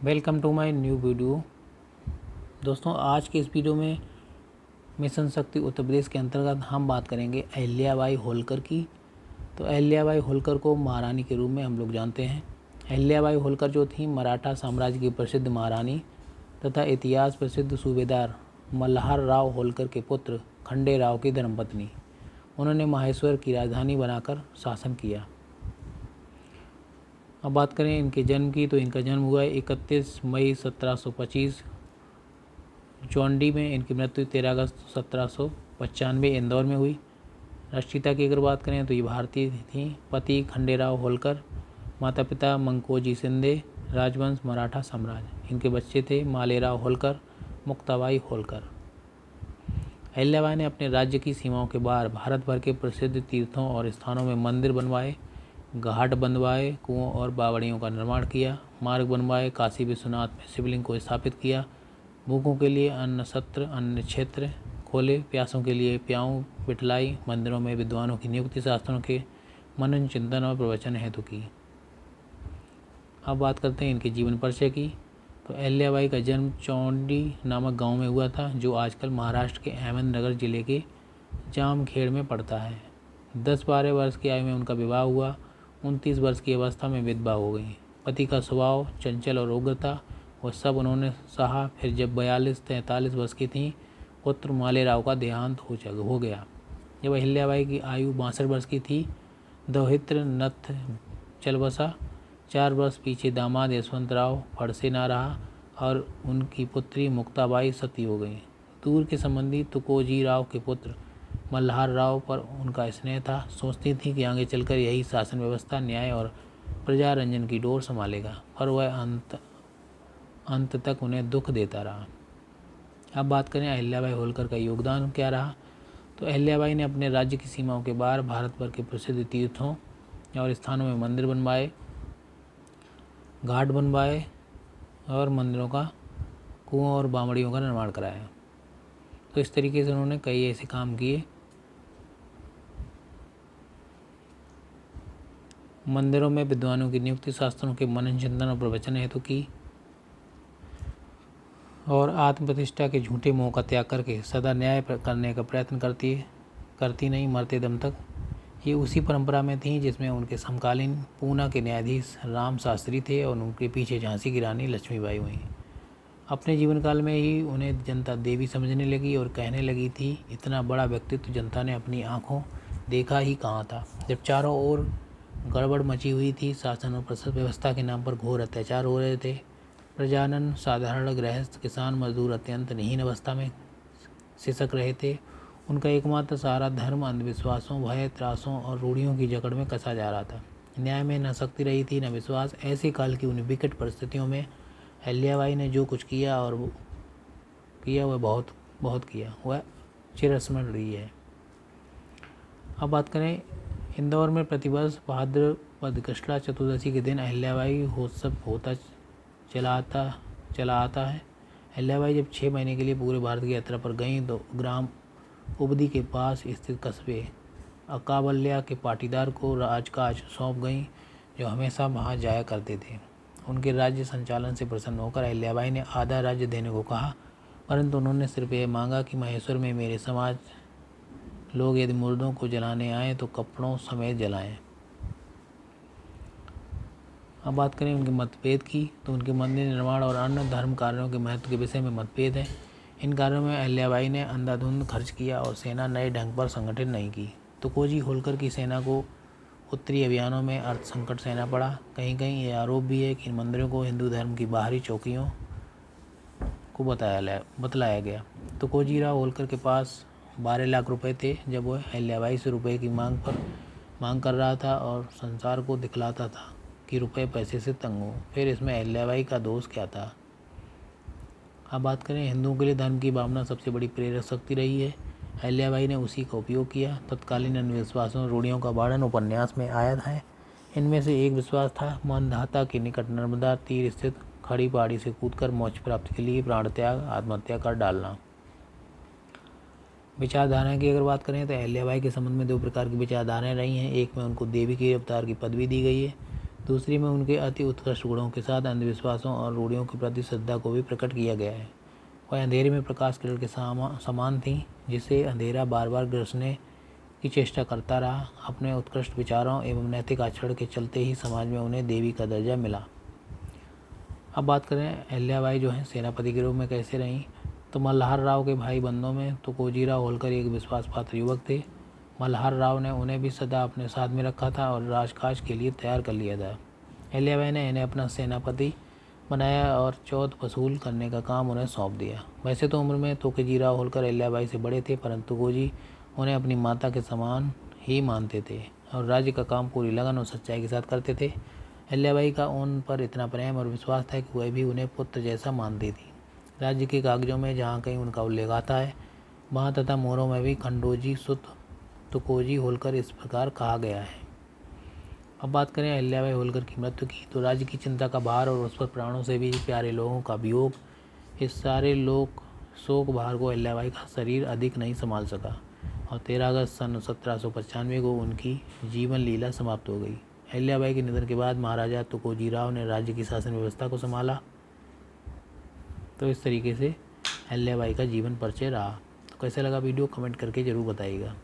Welcome to my new video. दोस्तों, आज के इस वीडियो में मिशन शक्ति उत्तर प्रदेश के अंतर्गत हम बात करेंगे अहिल्याबाई होलकर की। तो अहिल्याबाई होलकर को महारानी के रूप में हम लोग जानते हैं। अहिल्याबाई होलकर जो थी मराठा साम्राज्य की प्रसिद्ध महारानी तथा इतिहास प्रसिद्ध सूबेदार मल्हार राव होलकर के पुत्र खंडे राव की धर्मपत्नी। उन्होंने माहेश्वर की राजधानी बनाकर शासन किया। अब बात करें इनके जन्म की, तो इनका जन्म हुआ 31 मई 1725 चौंडी में। इनकी मृत्यु 13 अगस्त 1795 इंदौर में हुई। राष्ट्रीयता की अगर बात करें तो ये भारतीय थी। पति खंडेराव होलकर, माता पिता मंकोजी शिंदे, राजवंश मराठा साम्राज्य। इनके बच्चे थे मालेराव होलकर, मुक्ताबाई होलकर। अहिल्याबाई ने अपने राज्य की सीमाओं के बाहर भारत भर के प्रसिद्ध तीर्थों और स्थानों में मंदिर बनवाए, घाट बनवाए, कुओं और बावड़ियों का निर्माण किया, मार्ग बनवाए, काशी विश्वनाथ में शिवलिंग को स्थापित किया, भूखों के लिए अन्न सत्र, अन्न क्षेत्र खोले, प्यासों के लिए प्याऊ बिठलाई, मंदिरों में विद्वानों की नियुक्ति, शास्त्रों के मनन चिंतन और प्रवचन हेतु की। अब बात करते हैं इनके जीवन परिचय की। तो अहिल्याबाई का जन्म चौंडी नामक गांव में हुआ था, जो आजकल महाराष्ट्र के अहमदनगर जिले के जामखेड़ में पड़ता है। 10-12 वर्ष की आयु में उनका विवाह हुआ। 29 वर्ष की अवस्था में विधवा हो गई। पति का स्वभाव चंचल और उग्र था, वह सब उन्होंने सहा। फिर जब 42-43 वर्ष की थीं, पुत्र मालेराव का देहांत हो गया। जब अहिल्याबाई की आयु 62 वर्ष की थी, दौहित्र नथ चल बसा। 4 वर्ष पीछे दामाद यशवंतराव फड़से ना रहा और उनकी पुत्री मुक्ताबाई सती हो गई। दूर के संबंधी तुकोजी राव के पुत्र मल्हार राव पर उनका स्नेह था। सोचती थी कि आगे चलकर यही शासन व्यवस्था, न्याय और प्रजारंजन की डोर संभालेगा, पर वह अंत तक उन्हें दुख देता रहा। अब बात करें अहिल्याबाई होलकर का योगदान क्या रहा। तो अहिल्याबाई ने अपने राज्य की सीमाओं के बाहर भारत भर के प्रसिद्ध तीर्थों और स्थानों में मंदिर बनवाए, घाट बनवाए और मंदिरों का, कुओं और बावड़ियों का निर्माण कराया। तो इस तरीके से उन्होंने कई ऐसे काम किए। मंदिरों में विद्वानों की नियुक्ति, शास्त्रों के मनन चिंतन और प्रवचन हेतु की, और आत्मप्रतिष्ठा के झूठे मोह का त्याग करके सदा न्याय करने का प्रयत्न करती नहीं मरते दम तक। ये उसी परंपरा में थी जिसमें उनके समकालीन पूना के न्यायाधीश राम शास्त्री थे और उनके पीछे झांसी की रानी लक्ष्मीबाई हुई। अपने जीवन काल में ही उन्हें जनता देवी समझने लगी और कहने लगी थी, इतना बड़ा व्यक्तित्व जनता ने अपनी आँखों देखा ही कहाँ था। जब चारों ओर गड़बड़ मची हुई थी, शासन और प्रशासन व्यवस्था के नाम पर घोर अत्याचार हो रहे थे, प्रजाजन, साधारण गृहस्थ, किसान, मजदूर अत्यंत निहीन अवस्था में सिसक रहे थे। उनका एकमात्र सहारा धर्म, अंधविश्वासों, भय, त्रासों और रूढ़ियों की जकड़ में कसा जा रहा था। न्याय में न शक्ति रही थी, न विश्वास। ऐसे काल की उन विकट परिस्थितियों में अहिल्याबाई ने जो कुछ किया वह बहुत बहुत किया, वह चिरस्मरणीय है। अब बात करें इंदौर में प्रतिवर्ष भाद्रपद कृष्णा चतुर्दशी के दिन अहिल्याबाई महोत्सव चला आता है। अहिल्याबाई जब 6 महीने के लिए पूरे भारत की यात्रा पर गईं तो ग्राम उबदी के पास स्थित कस्बे अकाबल्या के पाटीदार को राजकाज सौंप गईं, जो हमेशा वहाँ जाया करते थे। उनके राज्य संचालन से प्रसन्न होकर अहिल्याबाई ने आधा राज्य देने को कहा, परंतु उन्होंने सिर्फ यह मांगा कि महेश्वर में मेरे समाज लोग यदि मुर्दों को जलाने आए तो कपड़ों समेत जलाएं। अब बात करें उनके मतभेद की, तो उनके मंदिर निर्माण और अन्य धर्म कार्यों के महत्व के विषय में मतभेद है। इन कार्यों में अहिल्याबाई ने अंधाधुंध खर्च किया और सेना नए ढंग पर संगठित नहीं की। तुकोजी होलकर की सेना को उत्तरी अभियानों में अर्थ संकट सहना पड़ा। कहीं कहीं ये आरोप भी है कि इन मंदिरों को हिंदू धर्म की बाहरी चौकियों को बतलाया गया। तुकोजी राव होलकर के पास 12 लाख रुपए थे जब वह अहिल्याबाई से रुपए की मांग कर रहा था और संसार को दिखलाता था कि रुपए पैसे से तंग हो। फिर इसमें अहिल्याबाई का दोष क्या था। अब बात करें हिंदुओं के लिए धर्म की भावना सबसे बड़ी प्रेरक शक्ति रही है। अहिल्याबाई ने उसी का उपयोग किया। तत्कालीन अंधविश्वासों, रूढ़ियों का वर्णन उपन्यास में आया है। इनमें से एक विश्वास था मानधाता के निकट नर्मदा तीर स्थित खड़ी पहाड़ी से कूदकर मोक्ष प्राप्ति के लिए प्राण त्याग, आत्महत्या कर डालना। विचारधारा की अगर बात करें तो अहिल्याबाई के संबंध में 2 प्रकार की विचारधाराएं रही हैं। एक में उनको देवी के अवतार की पदवी दी गई है, दूसरी में उनके अति उत्कृष्ट गुणों के साथ अंधविश्वासों और रूढ़ियों के प्रति श्रद्धा को भी प्रकट किया गया है। वह अंधेरे में प्रकाश किरण के समान थी, जिसे अंधेरा बार बार ग्रसने की चेष्टा करता रहा। अपने उत्कृष्ट विचारों एवं नैतिक आचरण के चलते ही समाज में उन्हें देवी का दर्जा मिला। अब बात करें अहिल्याबाई जो है सेनापति गिरोह में कैसे रहीं, तो मल्हार राव के भाई बंधुओं में तुकोजीराव होलकर एक विश्वास पात्र युवक थे। मल्हार राव ने उन्हें भी सदा अपने साथ में रखा था और राजकाज के लिए तैयार कर लिया था। अहिल्याबाई ने इन्हें अपना सेनापति बनाया और चौथ वसूल करने का काम उन्हें सौंप दिया। वैसे तो उम्र में तुकोजीराव होलकर अहिल्याबाई से बड़े थे, परंतु तुकोजी उन्हें अपनी माता के समान ही मानते थे और राज्य का काम पूरी लगन और सच्चाई के साथ करते थे। अहिल्याबाई का उन पर इतना प्रेम और विश्वास था कि वह भी उन्हें पुत्र जैसा मानती थी। राज्य के कागजों में जहाँ कहीं उनका उल्लेख आता है, वहाँ तथा मोहरों में भी खंडोजी सुत तुकोजी होलकर इस प्रकार कहा गया है। अब बात करें अहिल्याबाई होलकर की मृत्यु की, तो राज्य की चिंता का भार और उस पर प्राणों से भी प्यारे लोगों का वियोग, इस सारे लोक शोक भार को अहिल्याबाई का शरीर अधिक नहीं संभाल सका और 13 अगस्त सन 1795 को उनकी जीवन लीला समाप्त हो गई। अहिल्याबाई के निधन के बाद महाराजा तुकोजीराव ने राज्य की शासन व्यवस्था को संभाला। तो इस तरीके से अहिल्याबाई का जीवन परिचय रहा। तो कैसे लगा वीडियो, कमेंट करके ज़रूर बताइएगा।